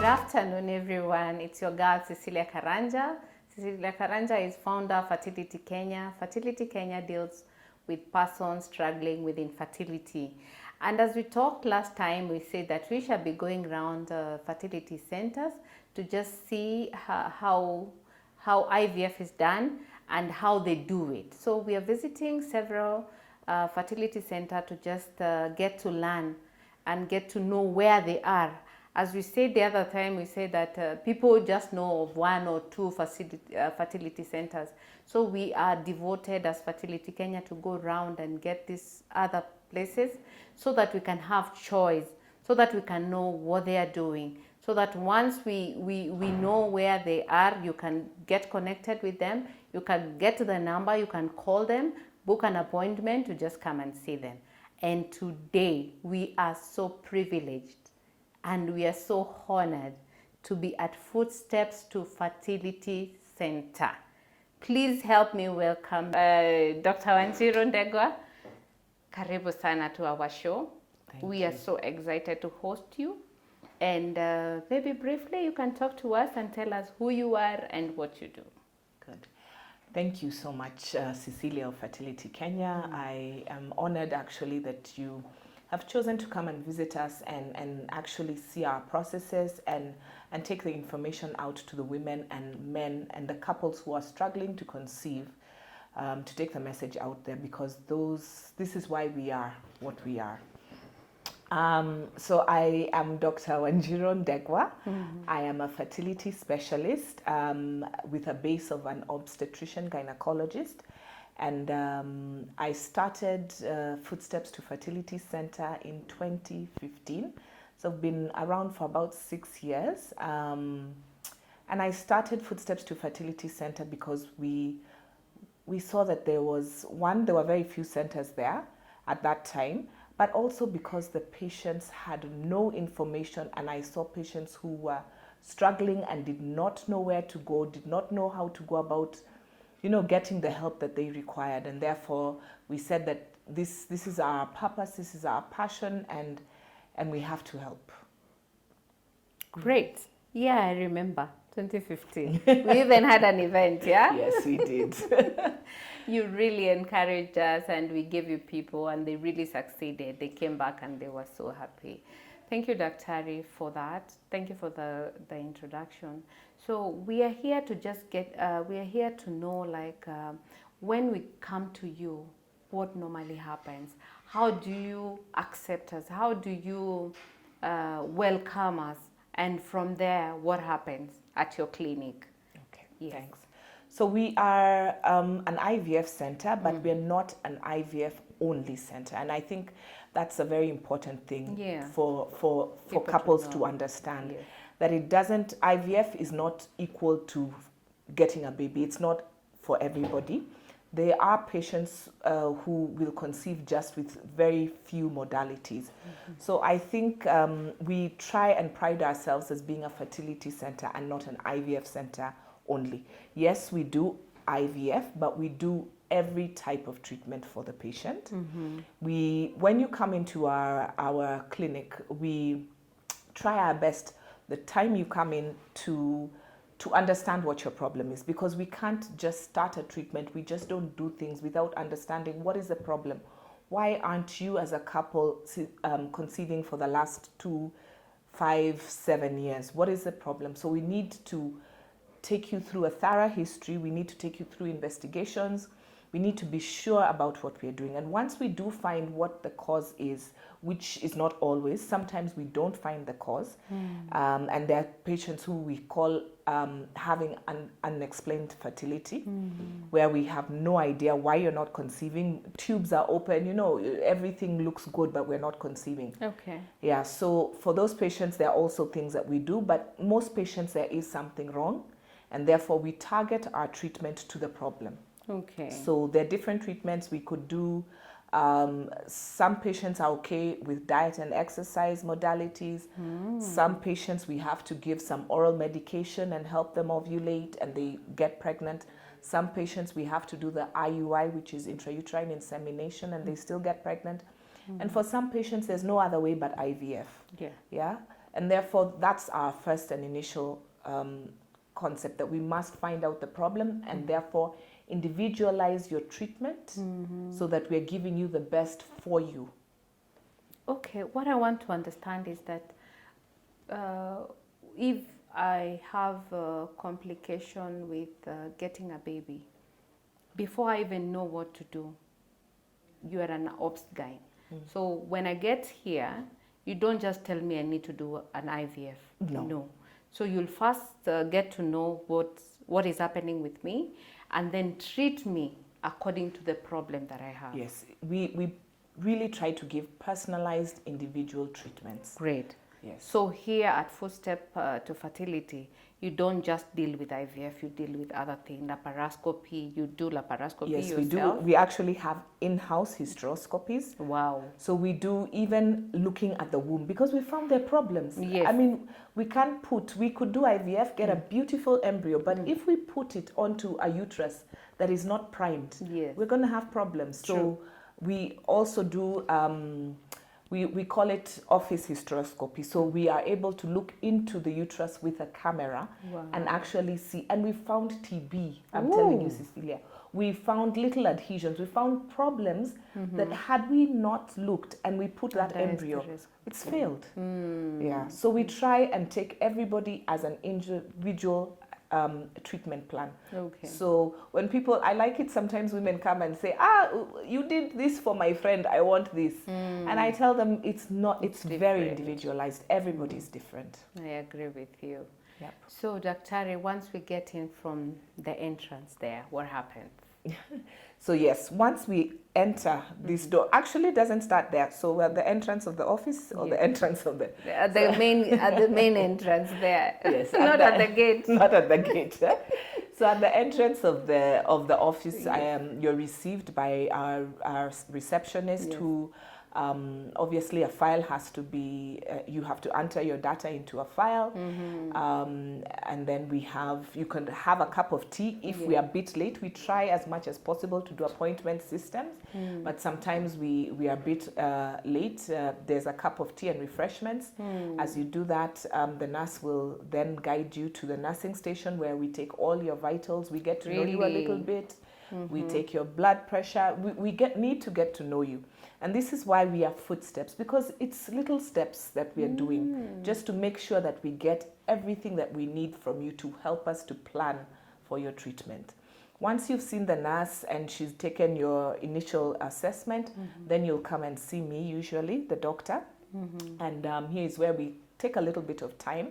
afternoon, everyone. It's your girl, Cecelia Karanja. Cecelia Karanja is founder of Fertility Kenya. Fertility Kenya deals with persons struggling with infertility. And as we talked last time, we said that we shall be going around fertility centers to just see how IVF is done and how they do it. So we are visiting several fertility centers to just get to learn and get to know where they are. As we said the other time, we said that people just know of one or two fertility centers. So we are devoted as Fertility Kenya to go around and get these other places so that we can have choice, so that we can know what they are doing, so that once we know where they are, you can get connected with them, you can get to the number, you can call them, book an appointment to just come and see them. And today we are so privileged and we are so honored to be at Footsteps to Fertility Center. Please help me welcome Dr. Wanjiru Ndegwa. Karibu sana to our show. We are so excited to host you. And maybe briefly you can talk to us and tell us who you are and what you do. Good. Thank you so much, Cecelia of Fertility Kenya. I am honored actually that you have chosen to come and visit us and actually see our processes and take the information out to the women and men and the couples who are struggling to conceive, to take the message out there, because this is why we are what we are. So I am Dr. Wanjiru Ndegwa. I am a fertility specialist with a base of an obstetrician gynecologist. And I started Footsteps to Fertility Center in 2015. So I've been around for about 6 years. And I started Footsteps to Fertility Center because we saw that there were very few centers there at that time, but also because the patients had no information, and I saw patients who were struggling and did not know where to go, did not know how to go about getting the help that they required. And therefore we said that this is our purpose, this is our passion, and we have to help. Great. Yeah, I remember 2015. We even had an event, yeah? Yes, we did. You really encouraged us and we gave you people and they really succeeded. They came back and they were so happy. Thank you, Dr. for that. Thank you for the introduction. So we are here to just we are here to know, like, when we come to you, what normally happens? How do you accept us? How do you welcome us? And from there, what happens at your clinic? Okay, yes. Thanks. So we are an IVF center, but we're not an IVF only center. And I think that's a very important thing for couples to understand. Yes. That IVF is not equal to getting a baby. It's not for everybody. There are patients who will conceive just with very few modalities. So I think we try and pride ourselves as being a fertility center and not an IVF center only. Yes, we do IVF, but we do every type of treatment for the patient. When you come into our clinic, we try our best the time you come in to understand what your problem is, because we can't just start a treatment. We just don't do things without understanding what is the problem. Why aren't you as a couple conceiving for the last 2, 5, 7 years? What is the problem? So we need to take you through a thorough history. We need to take you through investigations. We need to be sure about what we're doing. And once we do find what the cause is, which is not always, sometimes we don't find the cause. And there are patients who we call having unexplained fertility, where we have no idea why you're not conceiving. Tubes are open, everything looks good, but we're not conceiving. Okay. Yeah, so for those patients, there are also things that we do, but most patients, there is something wrong. And therefore, we target our treatment to the problem. Okay. So there are different treatments we could do. Some patients are okay with diet and exercise modalities. Some patients we have to give some oral medication and help them ovulate and they get pregnant. Some patients we have to do the IUI, which is intrauterine insemination, and they still get pregnant. And for some patients, there's no other way but IVF. Yeah. Yeah. And therefore, that's our first and initial concept, that we must find out the problem and therefore individualize your treatment so that we're giving you the best for you. Okay, what I want to understand is that if I have a complication with getting a baby, before I even know what to do, you are an ops guy. So when I get here, you don't just tell me I need to do an IVF. No. So you'll first get to know what is happening with me, and then treat me according to the problem that I have. Yes, we really try to give personalized individual treatments. Great. Yes. So here at Footstep to Fertility, you don't just deal with IVF, you deal with other things, laparoscopy, you do laparoscopy yourself? Yes, we do. We actually have in-house hysteroscopies. Wow. So we do even looking at the womb, because we found their problems. Yes. I mean, we could do IVF, get a beautiful embryo, but if we put it onto a uterus that is not primed, yes, we're going to have problems. True. So we also do... We call it office hysteroscopy. So we are able to look into the uterus with a camera and actually see. And we found TB, I'm telling you, Cecelia. We found little adhesions. We found problems that had we not looked and we put that embryo, it's failed. Yeah. So we try and take everybody as an individual treatment plan. Okay. So when people, I like it sometimes women come and say, you did this for my friend, I want this. And I tell them it's very individualized. Everybody's different. I agree with you. Yep. So Daktari, once we get in from the entrance there, what happens? So yes, once we enter this door, actually it doesn't start there. So at the entrance of the office or the entrance of the... At the main entrance there. Yes. Not at the gate. Not at the gate. So at the entrance of the office, you're received by our receptionist who... obviously a file has to be, you have to enter your data into a file, and then you can have a cup of tea. If we are a bit late, we try as much as possible to do appointment systems, but sometimes we are a bit late. There's a cup of tea and refreshments. As you do that, the nurse will then guide you to the nursing station where we take all your vitals. We get to know you a little bit. We take your blood pressure. We need to get to know you. And this is why we have footsteps, because it's little steps that we are doing just to make sure that we get everything that we need from you to help us to plan for your treatment. Once you've seen the nurse and she's taken your initial assessment, then you'll come and see me, usually, the doctor. And here is where we take a little bit of time.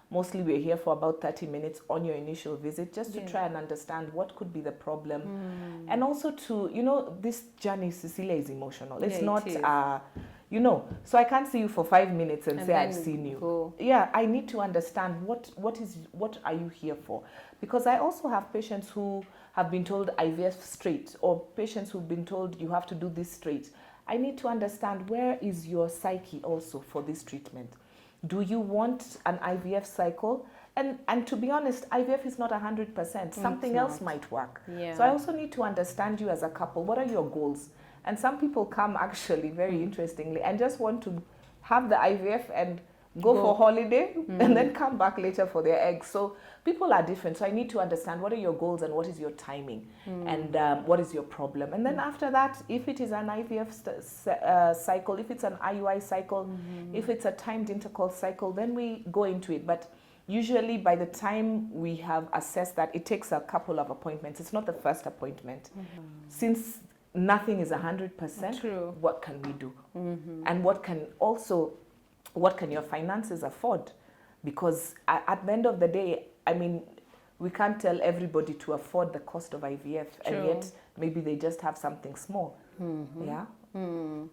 Mostly we're here for about 30 minutes on your initial visit just to try and understand what could be the problem. And also to, this journey, Cecelia, is emotional. It's not, so I can't see you for 5 minutes and say I've seen you. Go. Yeah, I need to understand what are you here for? Because I also have patients who have been told IVF straight, or patients who've been told you have to do this straight. I need to understand, where is your psyche also for this treatment? Do you want an IVF cycle? And to be honest, IVF is not 100%. Something else might work. Yeah. So I also need to understand you as a couple. What are your goals? And some people come actually, very interestingly, and just want to have the IVF and go for holiday and then come back later for their eggs. So people are different. So I need to understand, what are your goals and what is your timing and what is your problem. And then after that, if it is an IVF cycle, if it's an IUI cycle, if it's a timed intercourse cycle, then we go into it. But usually by the time we have assessed that, it takes a couple of appointments. It's not the first appointment. Since nothing is 100%, True. What can we do? And what can your finances afford? Because at the end of the day, I mean, we can't tell everybody to afford the cost of IVF. True. And yet maybe they just have something small. Yeah.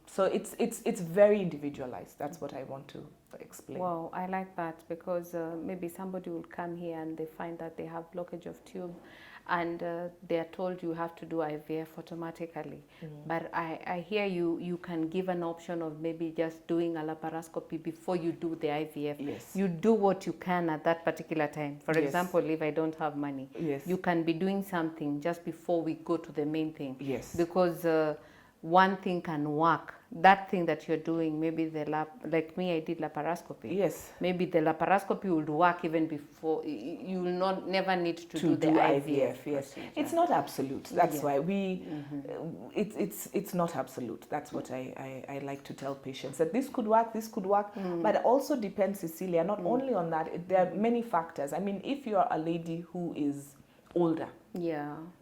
So it's very individualized. That's what I want to explain. Wow, I like that, because maybe somebody will come here and they find that they have blockage of tube, and they are told you have to do IVF automatically. But I hear you can give an option of maybe just doing a laparoscopy before you do the IVF. Yes. You do what you can at that particular time. For example, if I don't have money, you can be doing something just before we go to the main thing. Yes. Because one thing can work that thing that you're doing, maybe like me, I did laparoscopy. Yes. Maybe the laparoscopy would work even before, you will never need to do the IVF. Yes. It's not absolute. That's why it's not absolute. That's what I like to tell patients, that this could work, but it also depends, Cecelia, not only on that, there are many factors. I mean, if you're a lady who is older,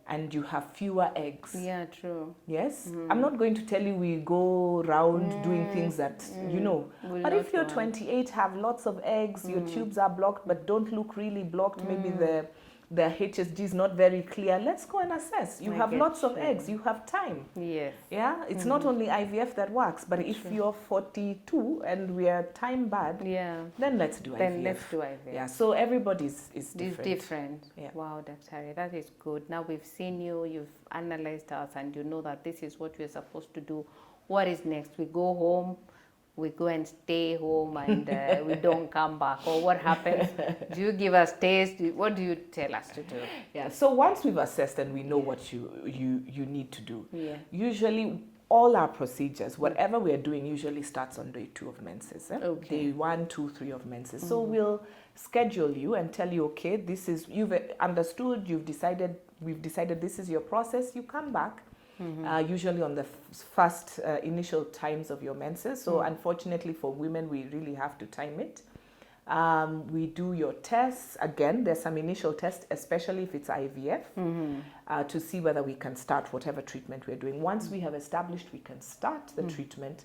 and you have fewer eggs. Yeah, true. Yes? I'm not going to tell you we go around doing things that, you know. But if you're 28, have lots of eggs, your tubes are blocked, but don't look really blocked, maybe the HSG is not very clear, let's go and assess. You have lots of eggs, you have time. Yes. Yeah? It's not only IVF that works, but if you're 42 and we are time bad, then let's do IVF. Then let's do IVF. Yeah, so everybody's is different. It's different. Yeah. Wow, Dr. That is good. Now we've seen you, you've analyzed us, and you know that this is what we're supposed to do. What is next? We go home, we go and stay home, and we don't come back, or what happens? Do you give us taste? What do you tell us to do? Yeah, so once we've assessed and we know what you need to do, usually all our procedures, whatever we are doing, usually starts on day 2 of menses. Day 1, 2, 3 of menses. So we'll schedule you and tell you, okay, this is, you've understood, we've decided this is your process, you come back. Usually on the first initial times of your menses. So unfortunately for women, we really have to time it. We do your tests. Again, there's some initial tests, especially if it's IVF, to see whether we can start whatever treatment we're doing. Once we have established we can start the treatment,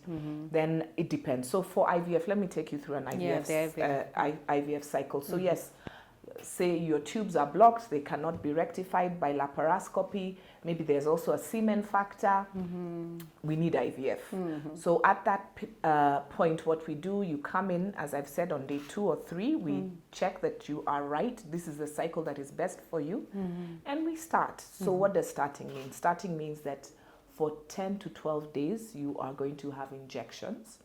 then it depends. So for IVF, let me take you through an IVF cycle. So yes, say your tubes are blocked, they cannot be rectified by laparoscopy, maybe there's also a semen factor, we need IVF. So at that point, what we do, you come in, as I've said, on day 2 or 3, we check that you are right, this is the cycle that is best for you, and we start. So what does starting mean? Starting means that for 10 to 12 days, you are going to have injections.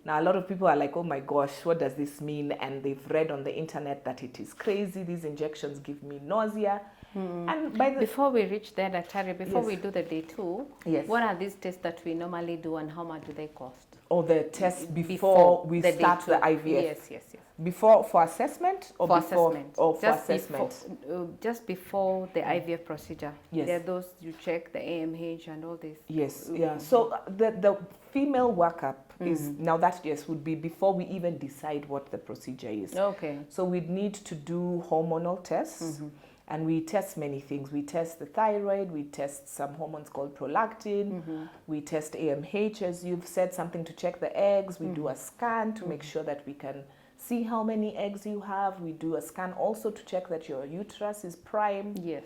Now, a lot of people are like, oh my gosh, what does this mean? And they've read on the internet that it is crazy. These injections give me nausea. And before we reach there, Dr. Before we do the day 2, what are these tests that we normally do, and how much do they cost? Or the tests before we start the IVF? Yes. Before, for assessment or for before? Assessment. Or for assessment? Just before the IVF procedure. Yes. There are those, you check the AMH and all this. Yes, So the female workup is, now that, would be before we even decide what the procedure is. Okay. So we'd need to do hormonal tests. And we test many things. We test the thyroid, we test some hormones called prolactin, we test AMH, as you've said, something to check the eggs, we do a scan to make sure that we can see how many eggs you have. We do a scan also to check that your uterus is prime. Yes.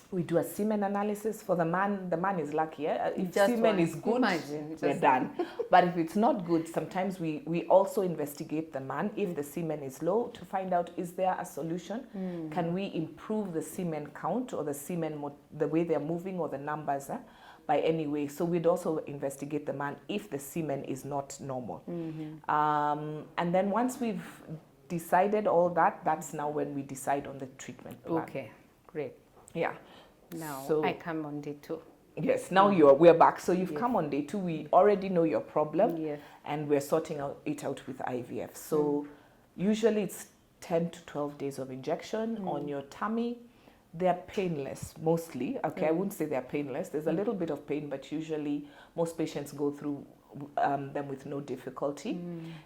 We do a semen analysis for the man. The man is lucky. If semen is good, we're done. But if it's not good, sometimes we also investigate the man if the semen is low to find out, is there a solution? Can we improve the semen count or the semen, the way they're moving or the numbers by any way? So we'd also investigate the man if the semen is not normal. And then once we've decided all that, that's now when we decide on the treatment plan. Okay, great. Yeah. Now so, I come on day 2. Yes, now we're back. So you've come on day 2. We already know your problem, and we're sorting it out with IVF. So usually it's 10 to 12 days of injection on your tummy. They're painless mostly. Okay, I wouldn't say they're painless. There's a little bit of pain, but usually most patients go through them with no difficulty.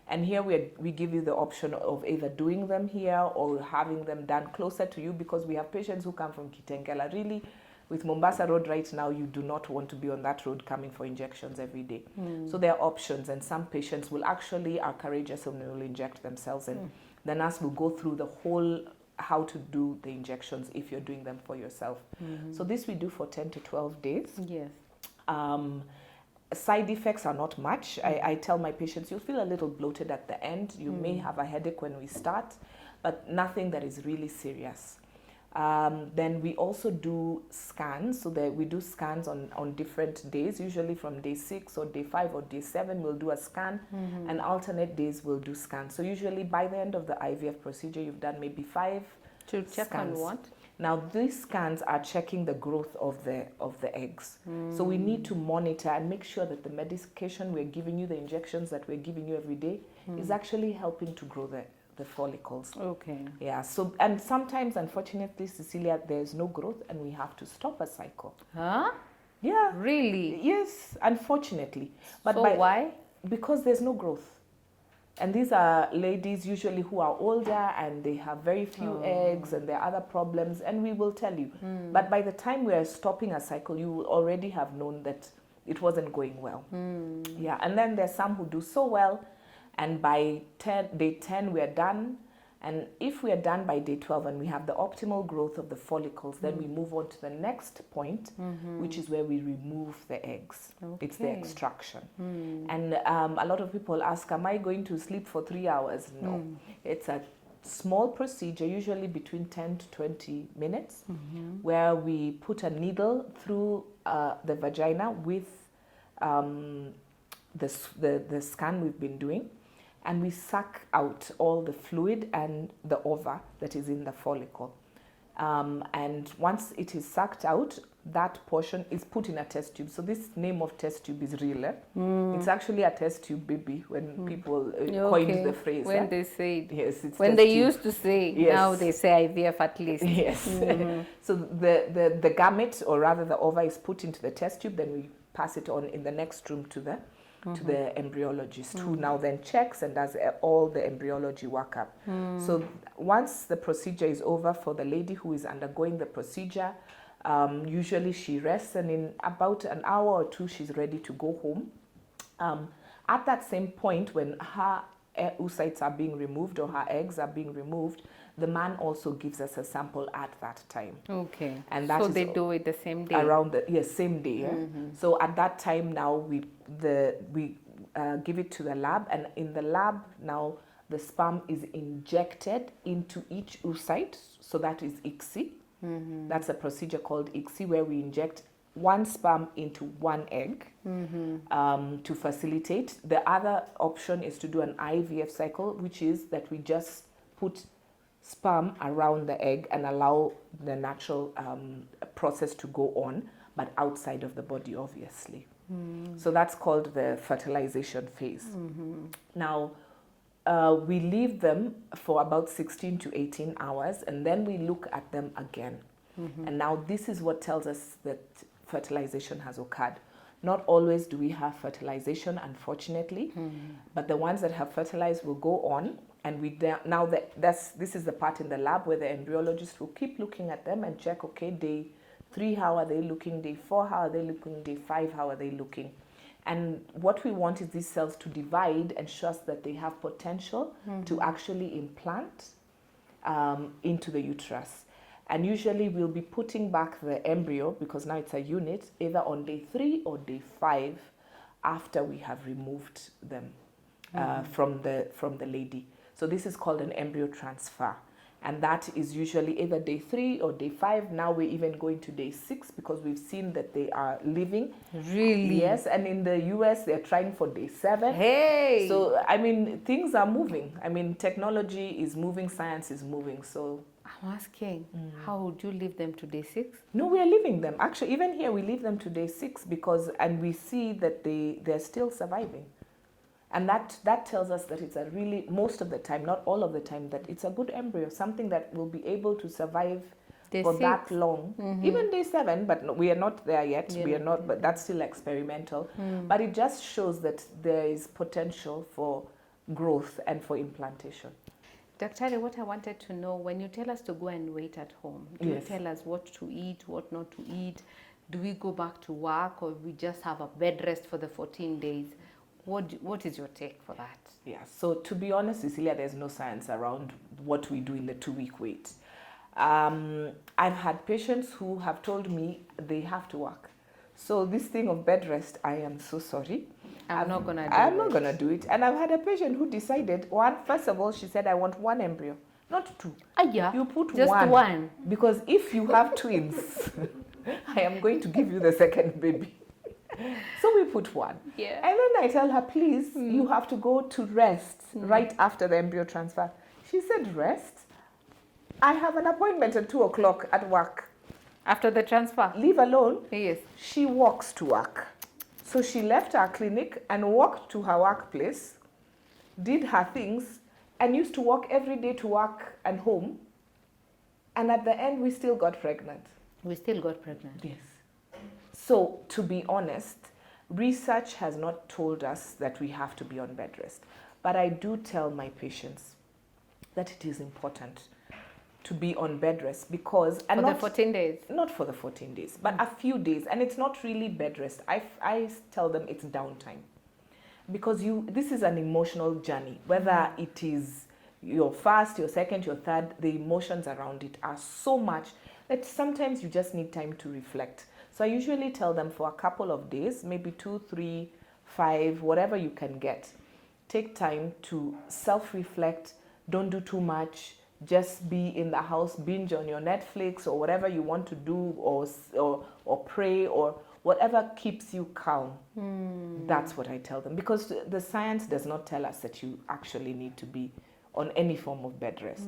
And here we give you the option of either doing them here or having them done closer to you, because we have patients who come from Kitengela. Really, with Mombasa Road right now, you do not want to be on that road coming for injections every day. So there are options, and some patients are courageous and will inject themselves, and the nurse will go through the whole how to do the injections if you're doing them for yourself. So this we do for 10 to 12 days. Yes. Side effects are not much. I tell my patients, you'll feel a little bloated at the end. You may have a headache when we start, but nothing that is really serious. Then we also do scans, so that we do scans on different days, usually from day 6 or day 5 or day 7, we'll do a scan, and alternate days we'll do scans. So usually by the end of the IVF procedure, you've done maybe 5 to check scans. on what? Now, these scans are checking the growth of the eggs. So we need to monitor and make sure that the medication we're giving you, the injections that we're giving you every day, is actually helping to grow the follicles. Okay. Yeah. So, and sometimes, unfortunately, Cecelia, there's no growth, and we have to stop a cycle. Huh? Yeah. Really? Yes, unfortunately. But so why? Because there's no growth. And these are ladies usually who are older and they have very few eggs and there are other problems, and we will tell you. But by the time we are stopping a cycle, you will already have known that it wasn't going well. Yeah, and then there's some who do so well, and by day 10 we are done. And if we are done by day 12 and we have the optimal growth of the follicles, then we move on to the next point, which is where we remove the eggs. Okay. It's the extraction. And a lot of people ask, am I going to sleep for 3 hours? No. It's a small procedure, usually between 10 to 20 minutes, where we put a needle through the vagina with the scan we've been doing. And we suck out all the fluid and the ova that is in the follicle. And once it is sucked out, that portion is put in a test tube. So this name of test tube is real. It's actually a test tube baby when people coined the phrase. When they say, yes, it's when they used to say, now they say IVF at least. Yes. So the gamete, or rather the ova, is put into the test tube. Then we pass it on in the next room to the embryologist, who now then checks and does all the embryology workup. So once the procedure is over for the lady who is undergoing the procedure, usually she rests, and in about an hour or two she's ready to go home. At that same point, when her oocytes are being removed or her eggs are being removed, the man also gives us a sample at that time. Okay. And that so they do it the same day? Same day. Yeah? So at that time now we give it to the lab, and in the lab now the sperm is injected into each oocyte. So that is ICSI. That's a procedure called ICSI, where we inject one sperm into one egg to facilitate. The other option is to do an IVF cycle, which is that we just put sperm around the egg and allow the natural process to go on, but outside of the body, obviously. So that's called the fertilization phase. Now, we leave them for about 16 to 18 hours, and then we look at them again. And now this is what tells us that fertilization has occurred. Not always do we have fertilization, unfortunately, but the ones that have fertilized will go on. And this is the part in the lab where the embryologist will keep looking at them and check, okay, day 3, how are they looking? Day 4, how are they looking? Day 5, how are they looking? And what we want is these cells to divide and show us that they have potential to actually implant into the uterus. And usually we'll be putting back the embryo, because now it's a unit, either on day 3 or day 5 after we have removed them from the lady. So this is called an embryo transfer. And that is usually either day 3 or day 5. Now we're even going to day 6 because we've seen that they are living. Really? Yes. And in the US, they're trying for day 7. Hey! So, I mean, things are moving. I mean, technology is moving, science is moving. So I'm asking, how would you leave them to day 6? No, we are leaving them. Actually, even here, we leave them to day 6 and we see that they're still surviving. And that tells us that it's a really, most of the time, not all of the time, that it's a good embryo, something that will be able to survive day for 6. That long. Even day 7, but no, we are not there yet. Yeah. We are not, but that's still experimental. But it just shows that there is potential for growth and for implantation. Dr. What I wanted to know, when you tell us to go and wait at home, do you tell us what to eat, what not to eat? Do we go back to work, or we just have a bed rest for the 14 days? What is your take for that? Yeah, so to be honest, Cecelia, there's no science around what we do in the 2-week wait. I've had patients who have told me they have to work. So this thing of bed rest, I am so sorry. I'm not going to do it. And I've had a patient who decided, first of all, she said, I want 1 embryo, not 2. Yeah. You put just 1. Because if you have twins, I am going to give you the second baby. So we put 1. Yeah. And then I tell her, please, you have to go to rest right after the embryo transfer. She said, rest? I have an appointment at 2 o'clock at work. After the transfer? Leave alone. Yes. She walks to work. So she left our clinic and walked to her workplace, did her things, and used to walk every day to work and home. And at the end, we still got pregnant. We still got pregnant? Yes. So, to be honest, research has not told us that we have to be on bed rest. But I do tell my patients that it is important to be on bed rest because... For the 14 days? Not for the 14 days, but a few days. And it's not really bed rest. I tell them it's downtime. Because this is an emotional journey. Whether it is your first, your second, your third, the emotions around it are so much that sometimes you just need time to reflect. So I usually tell them for a couple of days, maybe 2, 3, 5, whatever you can get. Take time to self-reflect. Don't do too much. Just be in the house, binge on your Netflix or whatever you want to do, or pray, or whatever keeps you calm. That's what I tell them. Because the science does not tell us that you actually need to be on any form of bed rest.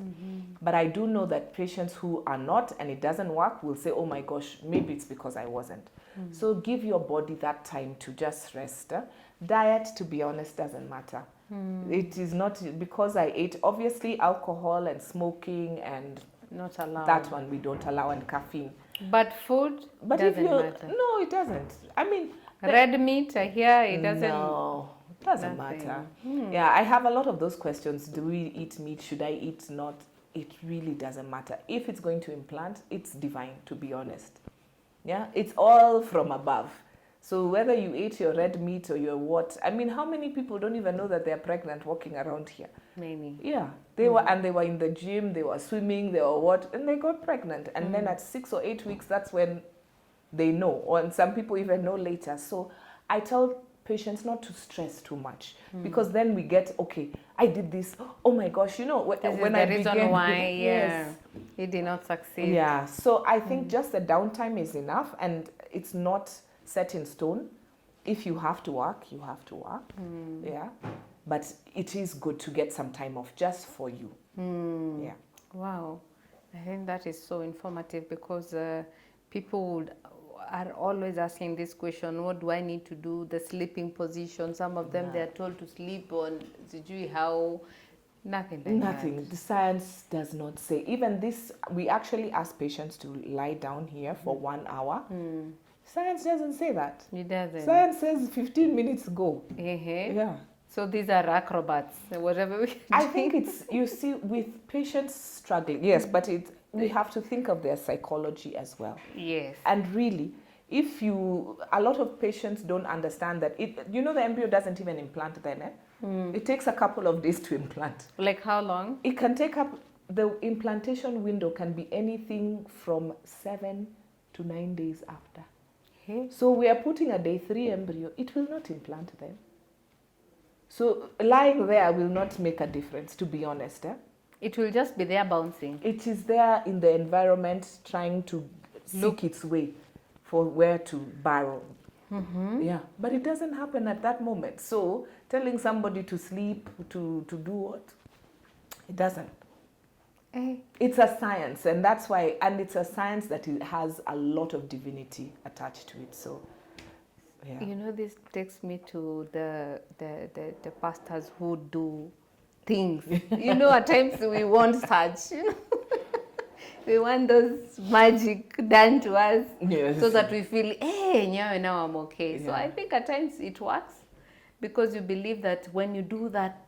But I do know that patients who are not and it doesn't work will say, oh my gosh, maybe it's because I wasn't. So give your body that time to just rest. Diet, to be honest, doesn't matter. It is not because I ate, obviously, alcohol and smoking and not allowed. That one we don't allow, and caffeine. But food doesn't matter. No, it doesn't. I mean, red meat, I hear it doesn't. No, it doesn't matter. Yeah, I have a lot of those questions. Do we eat meat? Should I eat not? It really doesn't matter. If it's going to implant, it's divine, to be honest. Yeah, it's all from above. So whether you ate your red meat or your what, I mean, how many people don't even know that they're pregnant walking around here? Many. Yeah, they were in the gym, they were swimming, they were what, and they got pregnant. And then at 6 or 8 weeks, that's when they know, and some people even know later. So I tell patients not to stress too much, because then we get, okay, I did this, oh my gosh, you know, when I began. Reason why, yes, it did not succeed. Yeah, so I think just the downtime is enough, and it's not set in stone. If you have to work, you have to work. Yeah, but it is good to get some time off just for you. Yeah. Wow, I think that is so informative, because people are always asking this question: what do I need to do? The sleeping position. Some of them they are told to sleep on how. Nothing like Nothing. that. The science does not say. Even this, we actually ask patients to lie down here for 1 hour. Science doesn't say that. It doesn't. Science says 15 minutes go. Yeah. So these are acrobats, whatever we I think it's, you see, with patients struggling, yes, but we have to think of their psychology as well. Yes. And really, a lot of patients don't understand that, the embryo doesn't even implant then. It takes a couple of days to implant. Like how long? It can take up, the implantation window can be anything from 7 to 9 days after. So we are putting a day 3 embryo, it will not implant then. So lying there will not make a difference, to be honest. It will just be there bouncing. It is there in the environment trying to seek its way for where to burrow. Yeah, but it doesn't happen at that moment. So telling somebody to sleep, to do what? It doesn't. It's a science, and that's why, and it's a science that has a lot of divinity attached to it. So, yeah. You know, this takes me to the pastors who do things. At times we want such. We want those magic done to us, so that we feel, hey, now I'm okay. So I think at times it works, because you believe that when you do that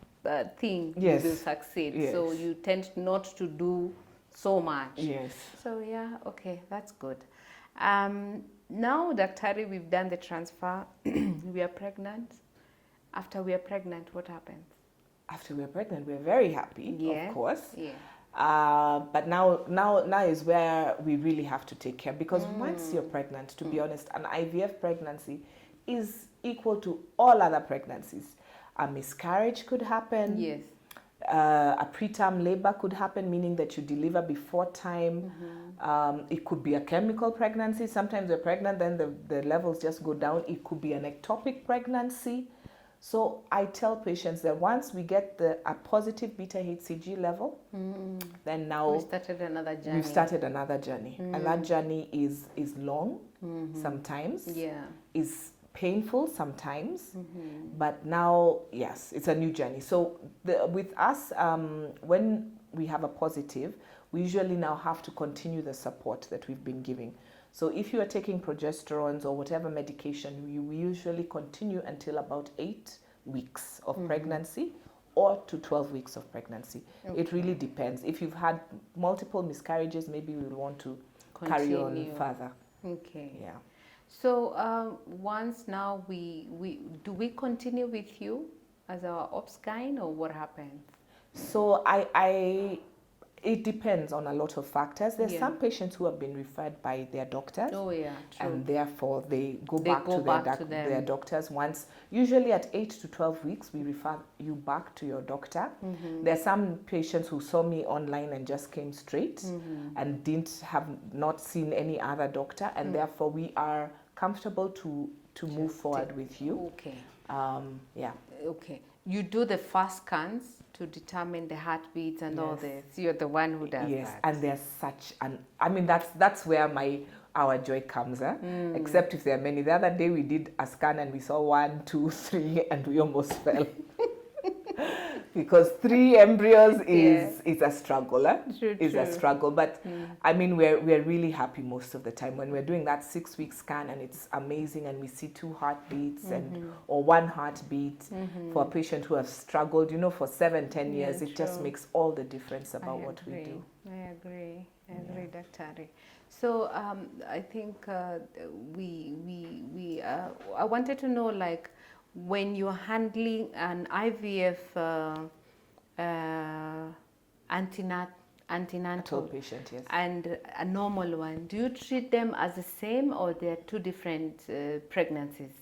thing, you will succeed. So you tend not to do so much. Yes. So yeah, okay, that's good. Now, Daktari, we've done the transfer. We are pregnant. After we are pregnant, what happens? After we're pregnant, we're very happy, of course. Yeah. But now is where we really have to take care, because once you're pregnant, to be honest, an IVF pregnancy is equal to all other pregnancies. A miscarriage could happen. Yes. A preterm labor could happen, meaning that you deliver before time. It could be a chemical pregnancy. Sometimes you're pregnant, then the levels just go down. It could be an ectopic pregnancy. So I tell patients that once we get a positive beta-HCG level, then now we've started another journey. We've started another journey. And that journey is long sometimes, is painful sometimes, but now, yes, it's a new journey. So with us, when we have a positive, we usually now have to continue the support that we've been giving. So if you are taking progesterones or whatever medication, we usually continue until about 8 weeks of pregnancy or to 12 weeks of pregnancy. Okay. It really depends. If you've had multiple miscarriages, maybe we'll want to carry on further. Okay. Yeah. So once now do we continue with you as our obs-gyn, or what happens? So it depends on a lot of factors. There's some patients who have been referred by their doctors. Oh yeah, true. And therefore they go back to their doctors once. Usually at 8 to 12 weeks, we refer you back to your doctor. There are some patients who saw me online and just came straight and have not seen any other doctor, and therefore we are comfortable to move forward with you. Okay. Yeah. Okay. You do the first scans to determine the heartbeats and all this. You're the one who does that. Yes, and there's such that's where our joy comes, except if there are many. The other day we did a scan and we saw 1, 2, 3 and we almost fell. Because 3 embryos is a struggle. A struggle, but I mean we're really happy most of the time when we're doing that 6-week scan, and it's amazing, and we see 2 heartbeats or 1 heartbeat for a patient who has struggled, for 7-10 years. It just makes all the difference about what we do. I agree, Dr. Ari. So I think I wanted to know, like, when you're handling an IVF antenatal patient, yes, and a normal one, do you treat them as the same, or they're 2 different pregnancies?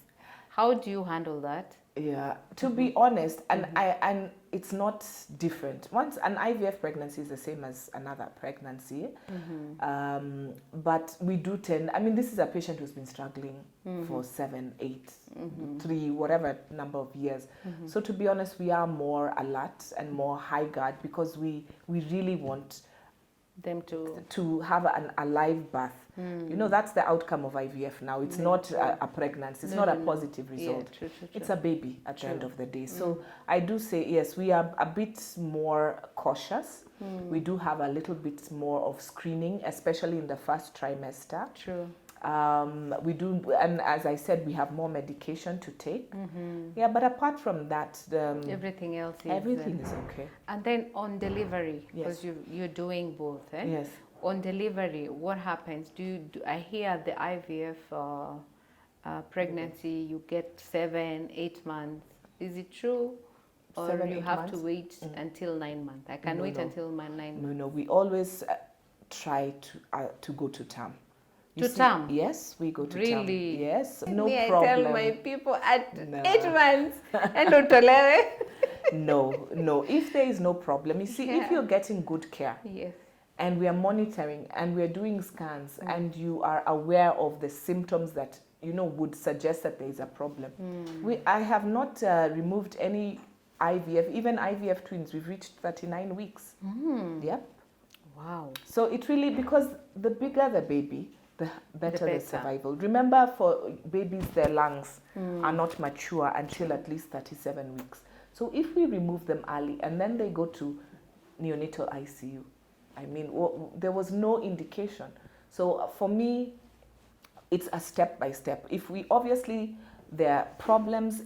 How do you handle that? Yeah, to be honest, and it's not different. Once an IVF pregnancy is the same as another pregnancy, but we do tend, this is a patient who's been struggling for 7, 8, 3, whatever number of years. So to be honest, we are more alert and more high guard, because we really want them to have a live birth. That's the outcome of IVF now. It's not a pregnancy. It's not a positive result. True. It's a baby at the end of the day. So I do say, yes, we are a bit more cautious. We do have a little bit more of screening, especially in the first trimester. True. We do, and as I said, we have more medication to take. Yeah, but apart from that, everything else is okay. And then on delivery, because you're doing both, Yes. On delivery, what happens? I hear the IVF pregnancy, you get 7, 8 months. Is it true? Or 7, you 8 have months? To wait until 9 months? I can wait until my 9 months. No, we always try to go to term. Term? Yes, we go to term. Really? Yes, no problem. I tell my people at 8 months, and No. If there is no problem, you see, if you're getting good care, yes, and we are monitoring and we are doing scans, and you are aware of the symptoms that would suggest that there is a problem. I have not removed any IVF, even IVF twins. We've reached 39 weeks. Yep. Wow. So it really, because the bigger the baby, the better the survival. Remember, for babies, their lungs are not mature until at least 37 weeks. So if we remove them early and then they go to neonatal ICU, there was no indication. So for me, it's a step by step. If there are problems,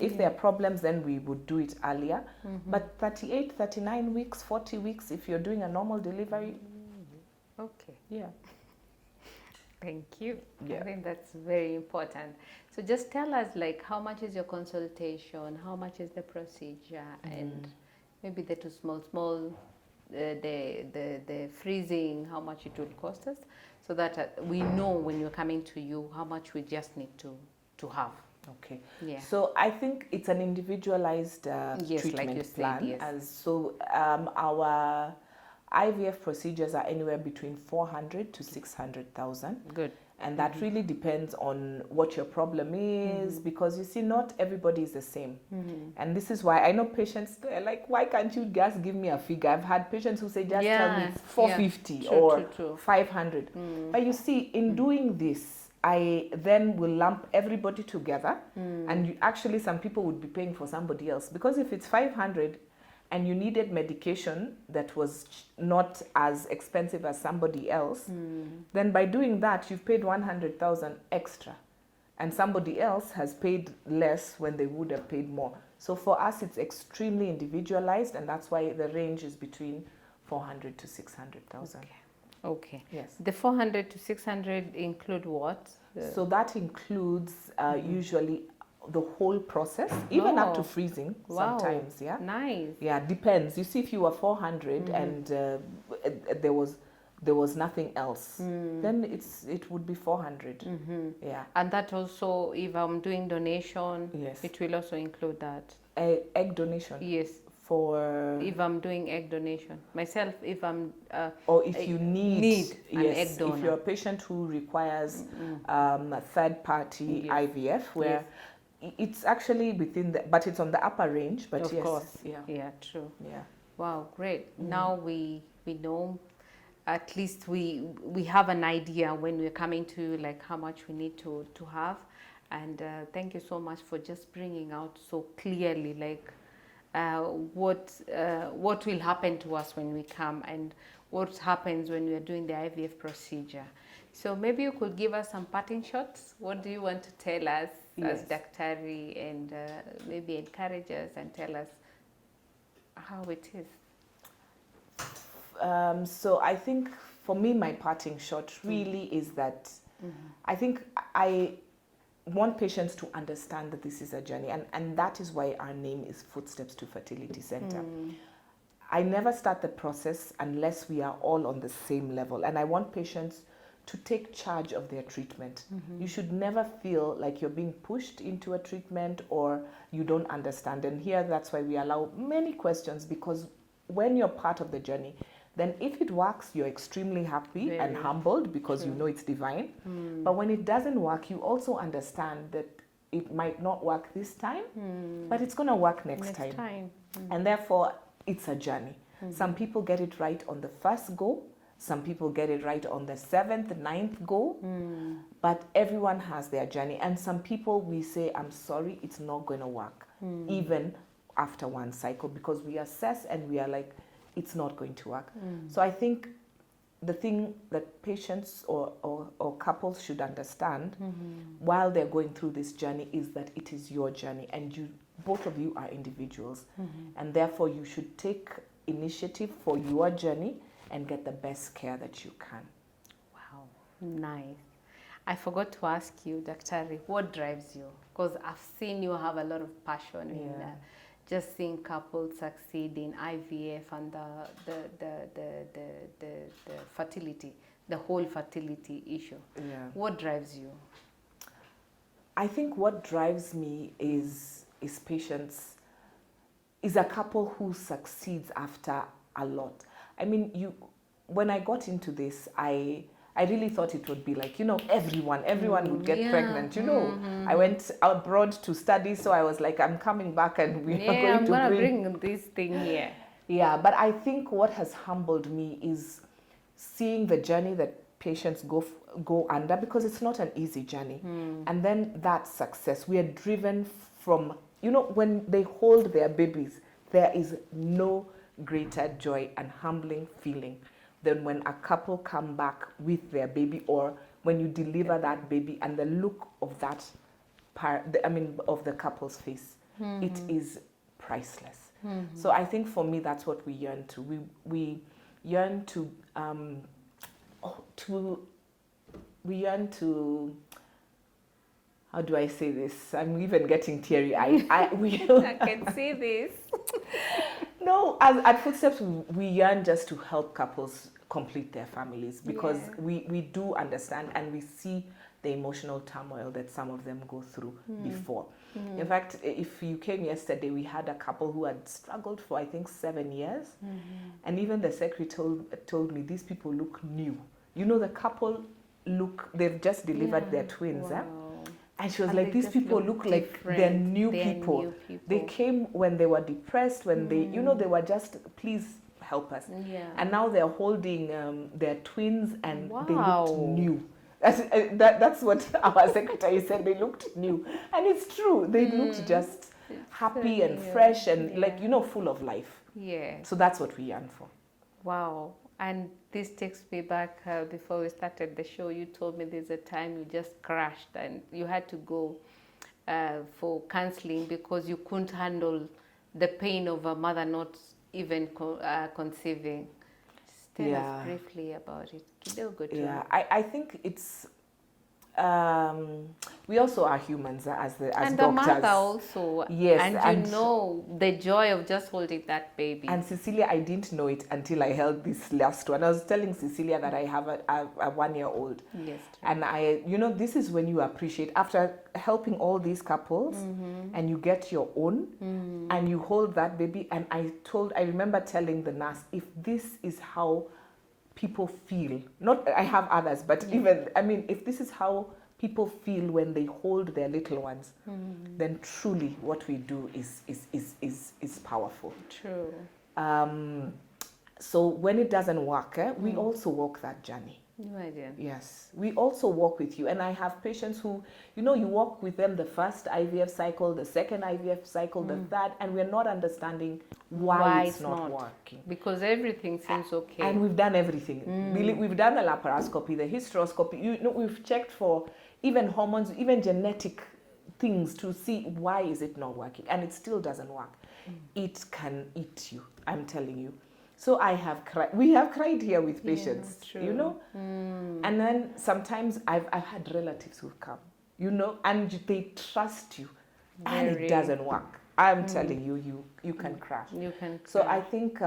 then we would do it earlier. But 38, 39 weeks, 40 weeks, if you're doing a normal delivery. Okay. Yeah. Thank you. Yeah. I think that's very important. So just tell us, like, how much is your consultation? How much is the procedure? And maybe the small, the freezing, how much it would cost us, so that we know when you're coming to you how much we just need to have. Okay. Yeah. So I think it's an individualized treatment like you plan. Said, yes. And so our IVF procedures are anywhere between 400 to 600,000. Good. And that really depends on what your problem is, because you see, not everybody is the same. And this is why I know patients, they're like, why can't you just give me a figure? I've had patients who say, just tell me 450 or 500. But you see, in doing this, I then will lump everybody together, and you, actually some people would be paying for somebody else, because if it's 500 and you needed medication that was not as expensive as somebody else, then by doing that, you've paid 100,000 extra. And somebody else has paid less when they would have paid more. So for us, it's extremely individualized, and that's why the range is between 400 to 600,000. Okay. Yes. The 400 to 600 include what? So that includes usually the whole process, even up to freezing sometimes. Yeah. Nice. Yeah, depends. You see, if you were 400 and there was nothing else, then it would be 400. Yeah. And that also, if I'm doing donation, yes, it will also include that. Egg donation. Yes. For if I'm doing egg donation myself, if I'm or if you need an egg donor. If you're a patient who requires a third party IVF, where it's actually within the, but it's on the upper range, but of course. Yeah, true. Yeah. Wow, great. Now we know, at least we have an idea when we're coming to like how much we need to have. And thank you so much for just bringing out so clearly like what will happen to us when we come and what happens when we are doing the IVF procedure. So maybe you could give us some parting shots. What do you want to tell us as Daktari, and maybe encourage us and tell us how it is? So I think for me, my parting shot really is that I think I want patients to understand that this is a journey, and that is why our name is Footsteps to Fertility Center. I never start the process unless we are all on the same level, and I want patients to take charge of their treatment. You should never feel like you're being pushed into a treatment or you don't understand. And here, that's why we allow many questions, because when you're part of the journey, then if it works, you're extremely happy and humbled because you know it's divine. But when it doesn't work, you also understand that it might not work this time, but it's going to work next time. And therefore, it's a journey. Some people get it right on the first go. Some people get it right on the 7th, 9th go. But everyone has their journey. And some people, we say, I'm sorry, it's not going to work, even after one cycle, because we assess and we are like, it's not going to work. So I think the thing that patients or couples should understand while they're going through this journey is that it is your journey, and both of you are individuals. And therefore, you should take initiative for your journey and get the best care that you can. Wow, nice. I forgot to ask you, Daktari, what drives you? Because I've seen you have a lot of passion in just seeing couples succeed in IVF and the fertility, the whole fertility issue. What drives you? I think what drives me is patients, is a couple who succeeds after a lot. I mean, when I got into this, I really thought it would be like, everyone would get pregnant. I went abroad to study, so I was like, I'm coming back and we are going to bring this thing here. Yeah, but I think what has humbled me is seeing the journey that patients go under, because it's not an easy journey. And then that success, we are driven from, when they hold their babies, there is no greater joy and humbling feeling than when a couple come back with their baby, or when you deliver that baby and the look of that of the couple's face. It is priceless. So I think for me, that's what we yearn to. We yearn to how do I say this? I'm even getting teary. I can see this. No, at Footsteps, we yearn just to help couples complete their families, because we do understand and we see the emotional turmoil that some of them go through before. In fact, if you came yesterday, we had a couple who had struggled for, I think, 7 years. And even the secretary told me, these people look new. The couple they've just delivered their twins. Wow. And she was like, these people look like they're new people. They came when they were depressed, when they, you know, they were just, please help us. Yeah. And now they're holding their twins and Wow. they looked new. That's what our secretary said, they looked new. And it's true, they looked just happy and fresh and like, you know, full of life. Yeah. So that's what we yearn for. Wow. And this takes me back, before we started the show, you told me there's a time you just crashed and you had to go for counseling because you couldn't handle the pain of a mother not even conceiving. Just tell us briefly about it. Yeah, I think it's, we also are humans as and doctors. the mother also. Yes. And you know the joy of just holding that baby. And Cecelia, I didn't know it until I held this last one. I was telling Cecelia that I have a 1-year-old. Yes. And you know, this is when you appreciate, after helping all these couples, and you get your own, and you hold that baby. And I remember telling the nurse, if this is how people feel, not I have others, but even, I mean, if this is how people feel when they hold their little ones, then truly what we do is powerful. True. So when it doesn't work, we also walk that journey. No idea. Yes, we also walk with you. And I have patients who, you know, you walk with them the first IVF cycle, the second IVF cycle, the third, and we're not understanding why it's not working. Because everything seems okay. And we've done everything. We've done the laparoscopy, the hysteroscopy. You know, we've checked for even hormones, even genetic things to see why is it not working. And it still doesn't work. It can eat you, I'm telling you. So I have cried. We have cried here with patients, you know. And then sometimes I've had relatives who come, you know, and they trust you, and it doesn't work. I'm telling you, you can crash. You can crash. So I think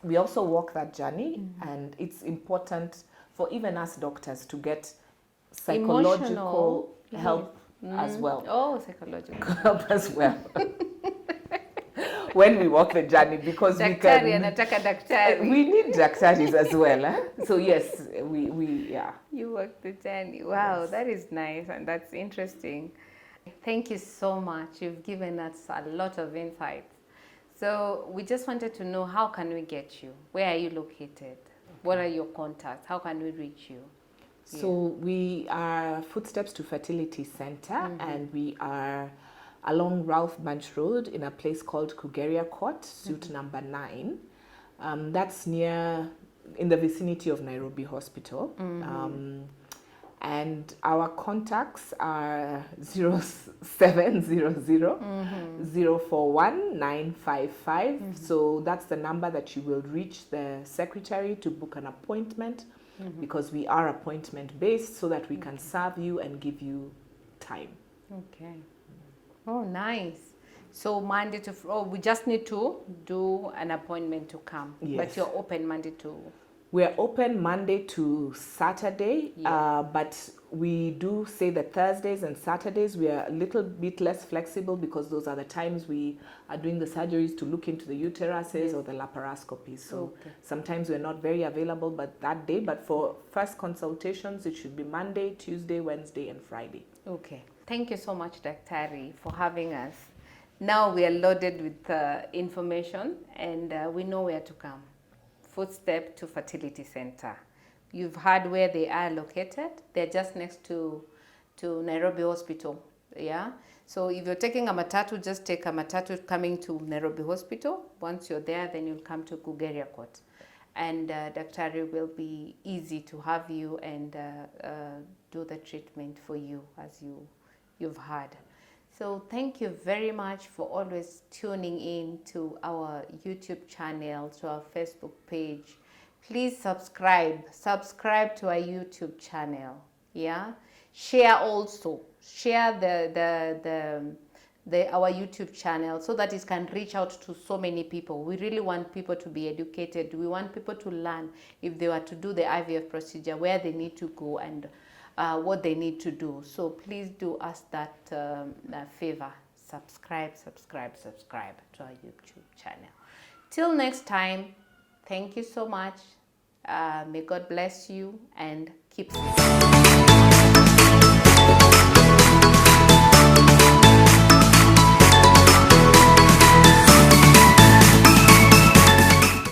we also walk that journey, and it's important for even us doctors to get psychological help as well. Oh, psychological help as well. When we walk the journey, because we need doctors as well. So yes, we You walk the journey. Wow, yes. That is nice and that's interesting. Thank you so much. You've given us a lot of insights. So we just wanted to know, how can we get you? Where are you located? What are your contacts? How can we reach you? So we are Footsteps to Fertility Center, and we are along Ralph Bunch Road in a place called Kugeria Court, suite number 9. That's in the vicinity of Nairobi Hospital. And our contacts are 0700 041 955. So that's the number that you will reach the secretary to book an appointment, because we are appointment based, so that we can serve you and give you time. Okay. Oh, nice. So Monday to we just need to do an appointment to come. Yes. But you're open Monday to... We're open Monday to Saturday, but we do say that Thursdays and Saturdays we are a little bit less flexible, because those are the times we are doing the surgeries to look into the uteruses or the laparoscopies. So sometimes we're not very available that day, but for first consultations it should be Monday, Tuesday, Wednesday and Friday. Okay. Thank you so much, Daktari, for having us. Now we are loaded with information, and we know where to come. Footstep to Fertility Center. You've heard where they are located. They're just next to Nairobi Hospital. Yeah. So if you're taking a matatu, just take a matatu coming to Nairobi Hospital. Once you're there, then you'll come to Kugeria Court. And Daktari will be easy to have you and do the treatment for you as you've heard. So thank you very much for always tuning in to our YouTube channel, to our Facebook page. Please subscribe to our YouTube channel. Yeah, share also. Share our YouTube channel so that it can reach out to so many people. We really want people to be educated. We want people to learn, if they were to do the IVF procedure, where they need to go and what they need to do. So please do us that favor. Subscribe to our YouTube channel. Till next time, thank you so much. May God bless you and keep safe.